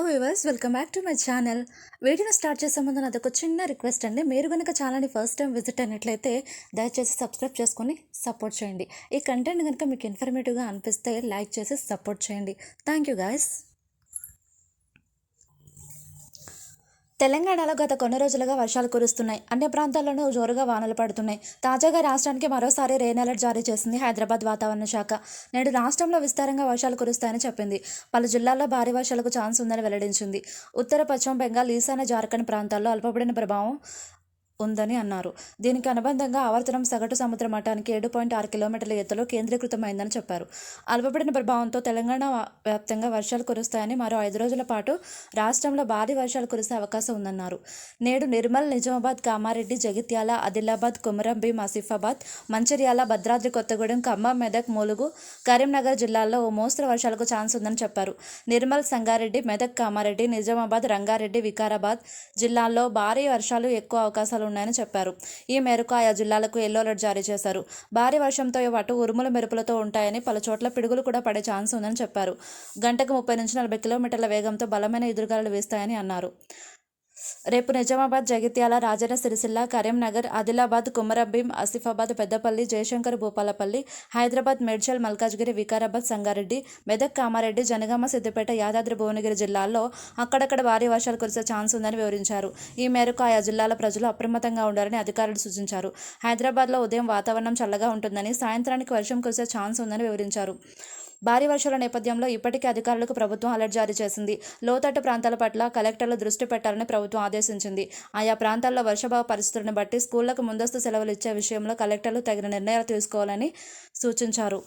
Viewers, welcome back to my channel. వీడియోని start చేసే ముందు నాది ఒక చిన్న రిక్వెస్ట్ అండి. మీరు కనుక ఛానల్ని ఫస్ట్ టైం విజిట్ అయినట్లయితే దయచేసి సబ్స్క్రైబ్ చేసుకొని సపోర్ట్ చేయండి. ఈ కంటెంట్ కనుక మీకు ఇన్ఫర్మేటివ్గా అనిపిస్తే లైక్ చేసి సపోర్ట్ చేయండి. Thank you guys. తెలంగాణలో గత కొన్ని రోజులుగా వర్షాలు కురుస్తున్నాయి. అన్ని ప్రాంతాల్లోనూ జోరుగా వానలు పడుతున్నాయి. తాజాగా రాష్ట్రానికి మరోసారి రెయిన్ అలర్ట్ జారీ చేసింది హైదరాబాద్ వాతావరణ శాఖ. నేడు రాష్ట్రంలో విస్తారంగా వర్షాలు కురుస్తాయని చెప్పింది. పలు జిల్లాల్లో భారీ వర్షాలకు ఛాన్స్ ఉందని వెల్లడించింది. ఉత్తర పశ్చిమ బెంగాల్, ఈశాన్య జార్ఖండ్ ప్రాంతాల్లో అల్పపీడన ప్రభావం ఉందని అన్నారు. దీనికి అనుబంధంగా ఆవర్తనం సగటు సముద్ర మట్టానికి 7.6 కిలోమీటర్ల ఎత్తులో కేంద్రీకృతమైందని చెప్పారు. అల్పపీడన ప్రభావంతో తెలంగాణ వ్యాప్తంగా వర్షాలు కురుస్తాయని, మరో 5 రోజుల పాటు రాష్ట్రంలో భారీ వర్షాలు కురిసే అవకాశం ఉందన్నారు. నేడు నిర్మల్, నిజామాబాద్, కామారెడ్డి, జగిత్యాల, ఆదిలాబాద్, కొమరంభీం, ఆసిఫాబాద్, మంచిర్యాల, భద్రాద్రి కొత్తగూడెం, ఖమ్మం, మెదక్, ములుగు, కరీంనగర్ జిల్లాల్లో ఓ మోస్తరు వర్షాలకు ఛాన్స్ ఉందని చెప్పారు. నిర్మల్, సంగారెడ్డి, మెదక్, కామారెడ్డి, నిజామాబాద్, రంగారెడ్డి, వికారాబాద్ జిల్లాల్లో భారీ వర్షాలు ఎక్కువ అవకాశాలు ఉన్నాయని చెప్పారు. ఈ మేరకు ఆయా జిల్లాలకు ఎల్లో అలర్ట్ జారీ చేశారు. భారీ వర్షంతో పాటు ఉరుముల మెరుపులతో ఉంటాయని, పలు చోట్ల పిడుగులు కూడా పడే ఛాన్స్ ఉందని చెప్పారు. గంటకు 30 నుంచి 40 కిలోమీటర్ల వేగంతో బలమైన ఎదురుగాలులు వీస్తాయని అన్నారు. రేపు నిజామాబాద్, జగిత్యాల, రాజన్న సిరిసిల్ల, కరీంనగర్, ఆదిలాబాద్, కొమరంభీం, ఆసిఫాబాద్, పెద్దపల్లి, జయశంకర్, భూపాలపల్లి, హైదరాబాద్, మేడ్చల్, మల్కాజ్గిరి, వికారాబాద్, సంగారెడ్డి, మెదక్, కామారెడ్డి, జనగామ, సిద్దిపేట, యాదాద్రి భువనగిరి జిల్లాల్లో అక్కడక్కడ భారీ వర్షాలు కురిసే ఛాన్స్ ఉందని వివరించారు. ఈ మేరకు ఆయా జిల్లాల ప్రజలు అప్రమత్తంగా ఉండాలని అధికారులు సూచించారు. హైదరాబాద్లో ఉదయం వాతావరణం చల్లగా ఉంటుందని, సాయంత్రానికి వర్షం కురిసే ఛాన్స్ ఉందని వివరించారు. భారీ వర్షాల నేపథ్యంలో ఇప్పటికే అధికారులకు ప్రభుత్వం అలర్ట్ జారీ చేసింది. లోతట్టు ప్రాంతాల పట్ల కలెక్టర్లు దృష్టి పెట్టాలని ప్రభుత్వం ఆదేశించింది. ఆయా ప్రాంతాల్లో వర్షాభావ పరిస్థితులను బట్టి స్కూళ్లకు ముందస్తు సెలవులు ఇచ్చే విషయంలో కలెక్టర్లు తగిన నిర్ణయాలు తీసుకోవాలని సూచించారు.